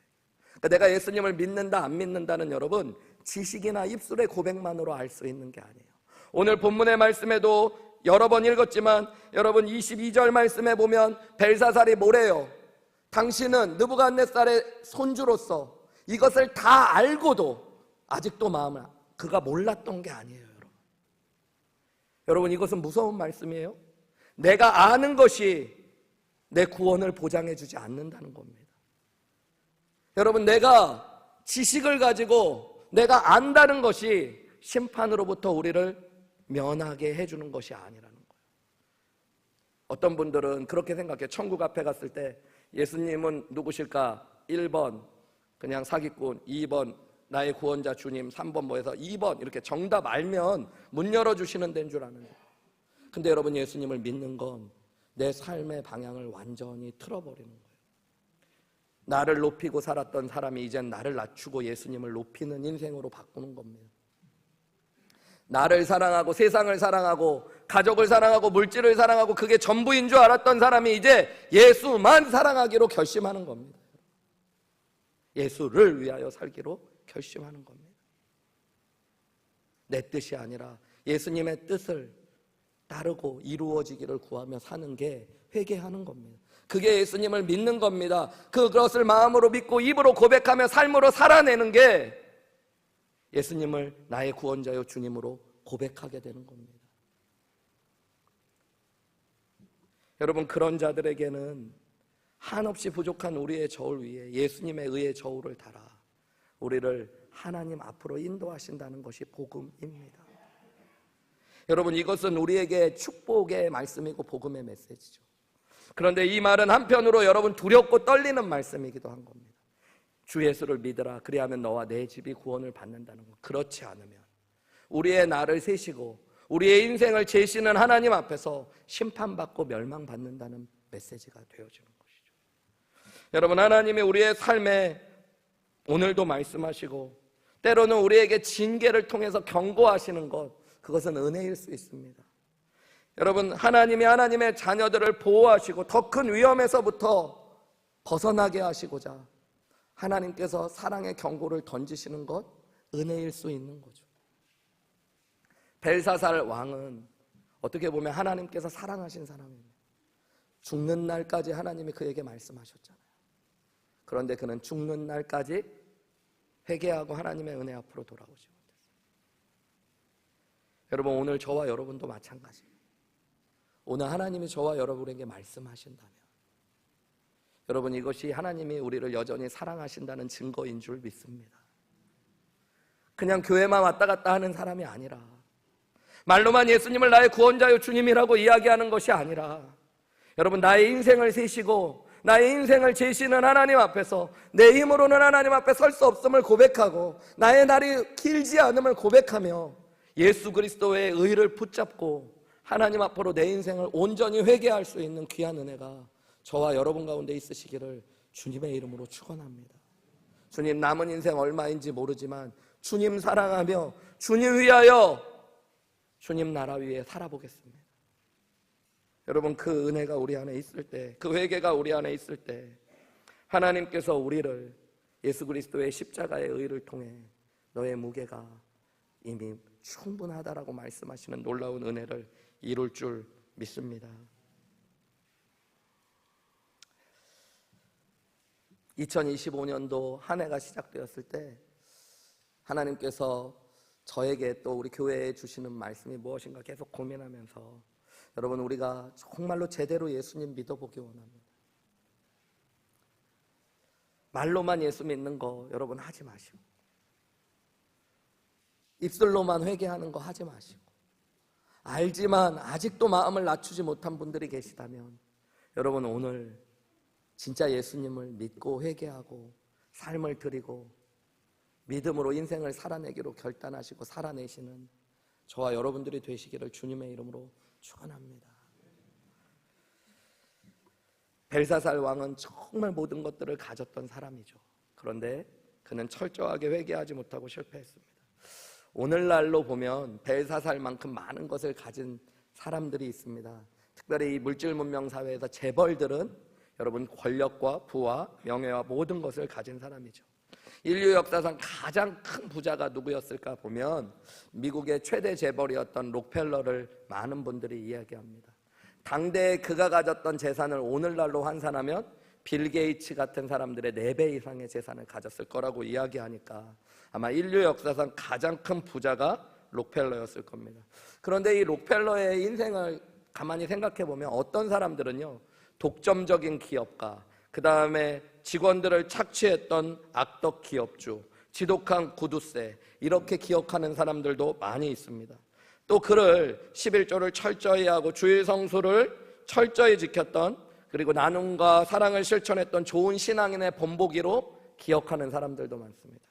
그러니까 내가 예수님을 믿는다 안 믿는다는 여러분, 지식이나 입술의 고백만으로 알 수 있는 게 아니에요. 오늘 본문의 말씀에도 여러 번 읽었지만 여러분, 22절 말씀에 보면 벨사살이 뭐래요? 당신은 느부갓네살의 손주로서 이것을 다 알고도 아직도 마음을, 그가 몰랐던 게 아니에요. 여러분, 이것은 무서운 말씀이에요. 내가 아는 것이 내 구원을 보장해 주지 않는다는 겁니다. 여러분, 내가 지식을 가지고 내가 안다는 것이 심판으로부터 우리를 면하게 해주는 것이 아니라는 거예요. 어떤 분들은 그렇게 생각해요. 천국 앞에 갔을 때 예수님은 누구실까? 1번 그냥 사기꾼, 2번 나의 구원자 주님, 3번 뭐 해서 2번 이렇게 정답 알면 문 열어주시는 데인 줄 아는 거예요. 근데 여러분, 예수님을 믿는 건 내 삶의 방향을 완전히 틀어버리는 거예요. 나를 높이고 살았던 사람이 이젠 나를 낮추고 예수님을 높이는 인생으로 바꾸는 겁니다. 나를 사랑하고 세상을 사랑하고 가족을 사랑하고 물질을 사랑하고 그게 전부인 줄 알았던 사람이 이제 예수만 사랑하기로 결심하는 겁니다. 예수를 위하여 살기로 결심하는 겁니다. 내 뜻이 아니라 예수님의 뜻을 따르고 이루어지기를 구하며 사는 게 회개하는 겁니다. 그게 예수님을 믿는 겁니다. 그것을 마음으로 믿고 입으로 고백하며 삶으로 살아내는 게 예수님을 나의 구원자요 주님으로 고백하게 되는 겁니다. 여러분, 그런 자들에게는 한없이 부족한 우리의 저울 위에 예수님의 의의 저울을 달아 우리를 하나님 앞으로 인도하신다는 것이 복음입니다. 여러분, 이것은 우리에게 축복의 말씀이고 복음의 메시지죠. 그런데 이 말은 한편으로 여러분, 두렵고 떨리는 말씀이기도 한 겁니다. 주 예수를 믿으라, 그리하면 너와 내 집이 구원을 받는다는 것. 그렇지 않으면 우리의 날을 세시고 우리의 인생을 재시는 하나님 앞에서 심판받고 멸망받는다는 메시지가 되어지는 것이죠. 여러분, 하나님이 우리의 삶에 오늘도 말씀하시고 때로는 우리에게 징계를 통해서 경고하시는 것, 그것은 은혜일 수 있습니다. 여러분, 하나님이 하나님의 자녀들을 보호하시고 더 큰 위험에서부터 벗어나게 하시고자 하나님께서 사랑의 경고를 던지시는 것, 은혜일 수 있는 거죠. 벨사살 왕은 어떻게 보면 하나님께서 사랑하신 사람입니다. 죽는 날까지 하나님이 그에게 말씀하셨잖아요. 그런데 그는 죽는 날까지 회개하고 하나님의 은혜 앞으로 돌아오지 못했어요. 여러분, 오늘 저와 여러분도 마찬가지예요. 오늘 하나님이 저와 여러분에게 말씀하신다면 여러분, 이것이 하나님이 우리를 여전히 사랑하신다는 증거인 줄 믿습니다. 그냥 교회만 왔다 갔다 하는 사람이 아니라, 말로만 예수님을 나의 구원자요 주님이라고 이야기하는 것이 아니라, 여러분, 나의 인생을 세시고 나의 인생을 제시는 하나님 앞에서 내 힘으로는 하나님 앞에 설 수 없음을 고백하고, 나의 날이 길지 않음을 고백하며 예수 그리스도의 의를 붙잡고 하나님 앞으로 내 인생을 온전히 회개할 수 있는 귀한 은혜가 저와 여러분 가운데 있으시기를 주님의 이름으로 축원합니다. 주님, 남은 인생 얼마인지 모르지만 주님 사랑하며 주님 위하여, 주님 나라 위에 살아보겠습니다. 여러분, 그 은혜가 우리 안에 있을 때, 그 회개가 우리 안에 있을 때 하나님께서 우리를 예수 그리스도의 십자가의 의를 통해 너의 무게가 이미 충분하다라고 말씀하시는 놀라운 은혜를 이룰 줄 믿습니다. 2025년도 한 해가 시작되었을 때 하나님께서 저에게 또 우리 교회에 주시는 말씀이 무엇인가 계속 고민하면서, 여러분, 우리가 정말로 제대로 예수님 믿어보기 원합니다. 말로만 예수 믿는 거 여러분 하지 마시고, 입술로만 회개하는 거 하지 마시고, 알지만 아직도 마음을 낮추지 못한 분들이 계시다면 여러분, 오늘 진짜 예수님을 믿고 회개하고 삶을 드리고 믿음으로 인생을 살아내기로 결단하시고 살아내시는 저와 여러분들이 되시기를 주님의 이름으로 축원합니다. 벨사살 왕은 정말 모든 것들을 가졌던 사람이죠. 그런데 그는 철저하게 회개하지 못하고 실패했습니다. 오늘날로 보면 벨사살만큼 많은 것을 가진 사람들이 있습니다. 특별히 이 물질 문명 사회에서 재벌들은 여러분 권력과 부와 명예와 모든 것을 가진 사람이죠. 인류 역사상 가장 큰 부자가 누구였을까 보면 미국의 최대 재벌이었던 록펠러를 많은 분들이 이야기합니다. 당대에 그가 가졌던 재산을 오늘날로 환산하면 빌 게이츠 같은 사람들의 4배 이상의 재산을 가졌을 거라고 이야기하니까 아마 인류 역사상 가장 큰 부자가 록펠러였을 겁니다. 그런데 이 록펠러의 인생을 가만히 생각해 보면 어떤 사람들은요, 독점적인 기업가, 그 다음에 직원들을 착취했던 악덕 기업주, 지독한 구두쇠, 이렇게 기억하는 사람들도 많이 있습니다. 또 그를 11조를 철저히 하고 주일 성수를 철저히 지켰던, 그리고 나눔과 사랑을 실천했던 좋은 신앙인의 본보기로 기억하는 사람들도 많습니다.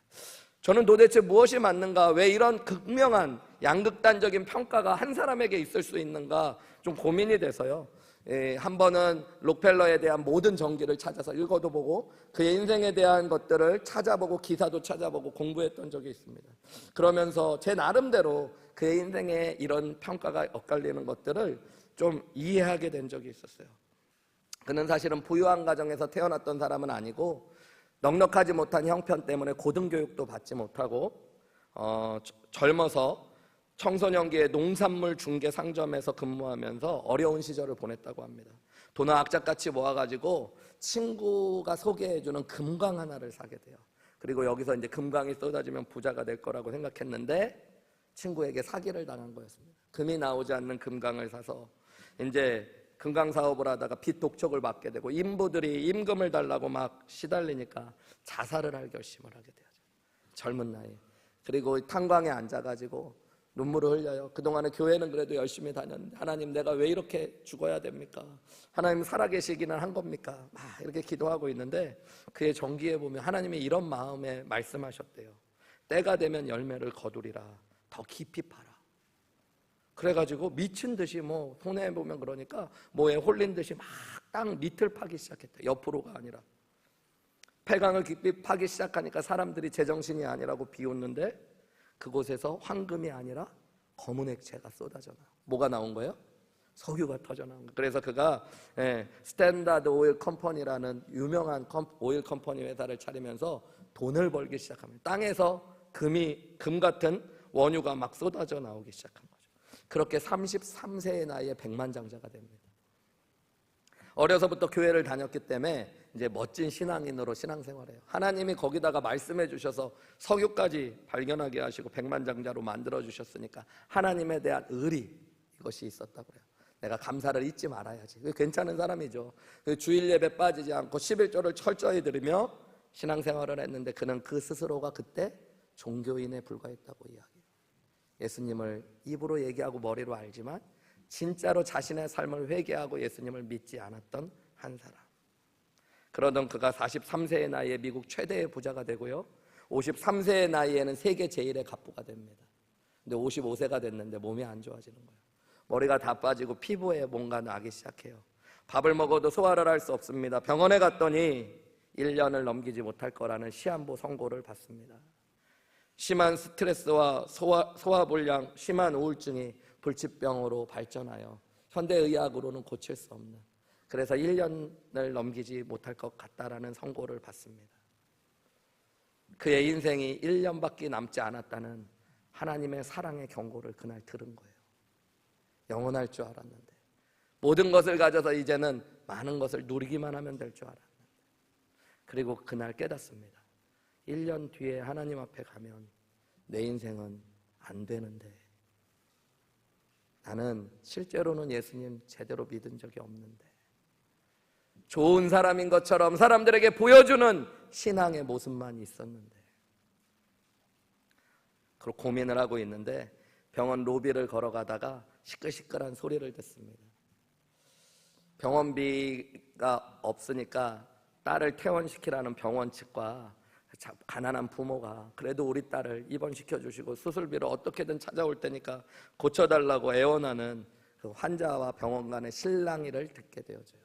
저는 도대체 무엇이 맞는가, 왜 이런 극명한 양극단적인 평가가 한 사람에게 있을 수 있는가 좀 고민이 돼서요, 한 번은 록펠러에 대한 모든 전기를 찾아서 읽어도 보고 그의 인생에 대한 것들을 찾아보고 기사도 찾아보고 공부했던 적이 있습니다. 그러면서 제 나름대로 그의 인생에 이런 평가가 엇갈리는 것들을 좀 이해하게 된 적이 있었어요. 그는 사실은 부유한 가정에서 태어났던 사람은 아니고 넉넉하지 못한 형편 때문에 고등교육도 받지 못하고 젊어서 청소년기에 농산물 중개 상점에서 근무하면서 어려운 시절을 보냈다고 합니다. 돈을 악착같이 모아가지고 친구가 소개해주는 금광 하나를 사게 돼요. 그리고 여기서 이제 금광이 쏟아지면 부자가 될 거라고 생각했는데 친구에게 사기를 당한 거였습니다. 금이 나오지 않는 금광을 사서 이제 금강 사업을 하다가 빚 독촉을 받게 되고 인부들이 임금을 달라고 막 시달리니까 자살을 할 결심을 하게 되죠. 젊은 나이에. 그리고 탄광에 앉아가지고 눈물을 흘려요. 그동안에 교회는 그래도 열심히 다녔는데 하나님, 내가 왜 이렇게 죽어야 됩니까? 하나님, 살아계시기는 한 겁니까? 막 이렇게 기도하고 있는데 그의 정기에 보면 하나님이 이런 마음에 말씀하셨대요. 때가 되면 열매를 거두리라. 더 깊이 파라. 그래가지고 미친 듯이 뭐 손해 보면 그러니까 뭐에 홀린 듯이 막 땅 밑을 파기 시작했대. 옆으로가 아니라. 폐강을 깊이 파기 시작하니까 사람들이 제정신이 아니라고 비웃는데 그곳에서 황금이 아니라 검은 액체가 쏟아져 나와. 뭐가 나온 거예요? 석유가 터져 나온 거예요. 그래서 그가 스탠다드 오일 컴퍼니라는 유명한 오일 컴퍼니 회사를 차리면서 돈을 벌기 시작합니다. 땅에서 금 같은 원유가 막 쏟아져 나오기 시작한 거죠. 그렇게 33세의 나이에 백만장자가 됩니다. 어려서부터 교회를 다녔기 때문에 이제 멋진 신앙인으로 신앙생활해요. 하나님이 거기다가 말씀해 주셔서 석유까지 발견하게 하시고 백만장자로 만들어 주셨으니까 하나님에 대한 의리, 이것이 있었다고 해요. 내가 감사를 잊지 말아야지. 괜찮은 사람이죠. 주일 예배 빠지지 않고 11조를 철저히 드리며 신앙생활을 했는데 그는 그 스스로가 그때 종교인에 불과했다고 이야기해요. 예수님을 입으로 얘기하고 머리로 알지만 진짜로 자신의 삶을 회개하고 예수님을 믿지 않았던 한 사람. 그러던 그가 43세의 나이에 미국 최대의 부자가 되고요, 53세의 나이에는 세계 제1의 갑부가 됩니다. 근데 55세가 됐는데 몸이 안 좋아지는 거예요. 머리가 다 빠지고 피부에 뭔가 나기 시작해요. 밥을 먹어도 소화를 할 수 없습니다. 병원에 갔더니 1년을 넘기지 못할 거라는 시한부 선고를 받습니다. 심한 스트레스와 소화불량, 심한 우울증이 불치병으로 발전하여 현대의학으로는 고칠 수 없는, 그래서 1년을 넘기지 못할 것 같다라는 선고를 받습니다. 그의 인생이 1년밖에 남지 않았다는 하나님의 사랑의 경고를 그날 들은 거예요. 영원할 줄 알았는데, 모든 것을 가져서 이제는 많은 것을 누리기만 하면 될 줄 알았는데, 그리고 그날 깨닫습니다. 1년 뒤에 하나님 앞에 가면 내 인생은 안 되는데, 나는 실제로는 예수님 제대로 믿은 적이 없는데, 좋은 사람인 것처럼 사람들에게 보여주는 신앙의 모습만 있었는데, 그리고 고민을 하고 있는데 병원 로비를 걸어가다가 시끌시끌한 소리를 듣습니다. 병원비가 없으니까 딸을 퇴원시키라는 병원 측과 가난한 부모가 그래도 우리 딸을 입원시켜 주시고 수술비를 어떻게든 찾아올 테니까 고쳐달라고 애원하는 그 환자와 병원 간의 실랑이를 듣게 되어져요.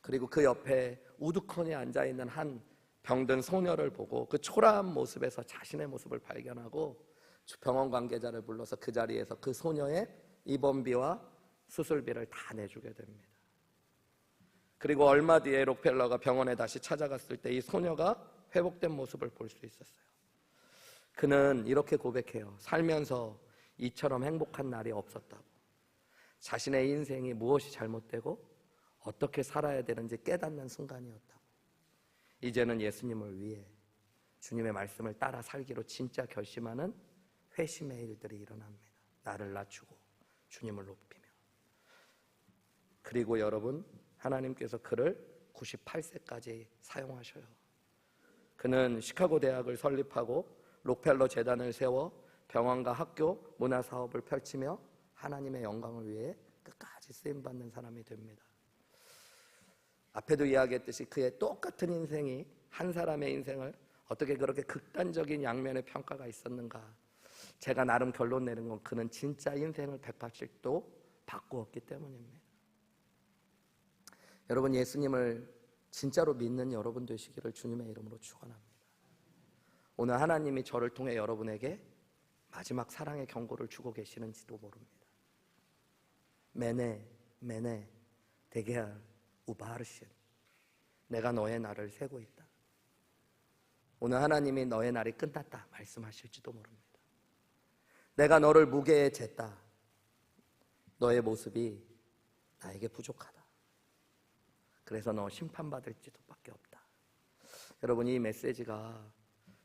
그리고 그 옆에 우두커니 앉아있는 한 병든 소녀를 보고 그 초라한 모습에서 자신의 모습을 발견하고 병원 관계자를 불러서 그 자리에서 그 소녀의 입원비와 수술비를 다 내주게 됩니다. 그리고 얼마 뒤에 록펠러가 병원에 다시 찾아갔을 때 이 소녀가 회복된 모습을 볼 수 있었어요. 그는 이렇게 고백해요. 살면서 이처럼 행복한 날이 없었다고. 자신의 인생이 무엇이 잘못되고 어떻게 살아야 되는지 깨닫는 순간이었다고. 이제는 예수님을 위해 주님의 말씀을 따라 살기로 진짜 결심하는 회심의 일들이 일어납니다. 나를 낮추고 주님을 높이며. 그리고 여러분, 하나님께서 그를 98세까지 사용하셔요. 그는 시카고 대학을 설립하고 록펠러 재단을 세워 병원과 학교, 문화사업을 펼치며 하나님의 영광을 위해 끝까지 쓰임받는 사람이 됩니다. 앞에도 이야기했듯이 그의 똑같은 인생이 한 사람의 인생을 어떻게 그렇게 극단적인 양면의 평가가 있었는가. 제가 나름 결론 내는 건 그는 진짜 인생을 180도 바꾸었기 때문입니다. 여러분, 예수님을 진짜로 믿는 여러분 되시기를 주님의 이름으로 축원합니다. 오늘 하나님이 저를 통해 여러분에게 마지막 사랑의 경고를 주고 계시는지도 모릅니다. 메네 데게알 우바르신, 내가 너의 날을 세고 있다. 오늘 하나님이 너의 날이 끝났다 말씀하실지도 모릅니다. 내가 너를 무게에 쟀다. 너의 모습이 나에게 부족하다. 그래서 너 심판받을지도 밖에 없다. 여러분, 이 메시지가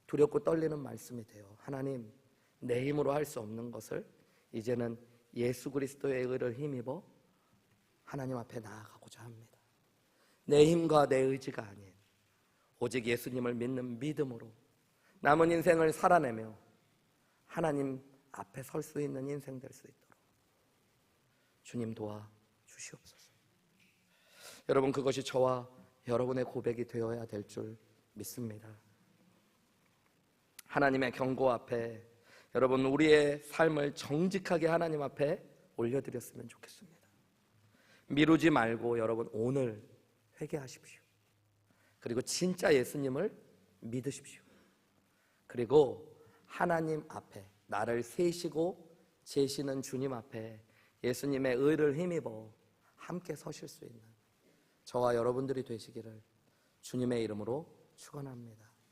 두렵고 떨리는 말씀이 돼요. 하나님, 내 힘으로 할 수 없는 것을 이제는 예수 그리스도의 의를 힘입어 하나님 앞에 나아가고자 합니다. 내 힘과 내 의지가 아닌 오직 예수님을 믿는 믿음으로 남은 인생을 살아내며 하나님 앞에 설 수 있는 인생 될 수 있도록 주님 도와주시옵소서. 여러분, 그것이 저와 여러분의 고백이 되어야 될 줄 믿습니다. 하나님의 경고 앞에 여러분, 우리의 삶을 정직하게 하나님 앞에 올려드렸으면 좋겠습니다. 미루지 말고 여러분, 오늘 회개하십시오. 그리고 진짜 예수님을 믿으십시오. 그리고 하나님 앞에 나를 세시고 재시는 주님 앞에 예수님의 의를 힘입어 함께 서실 수 있는 저와 여러분들이 되시기를 주님의 이름으로 축원합니다.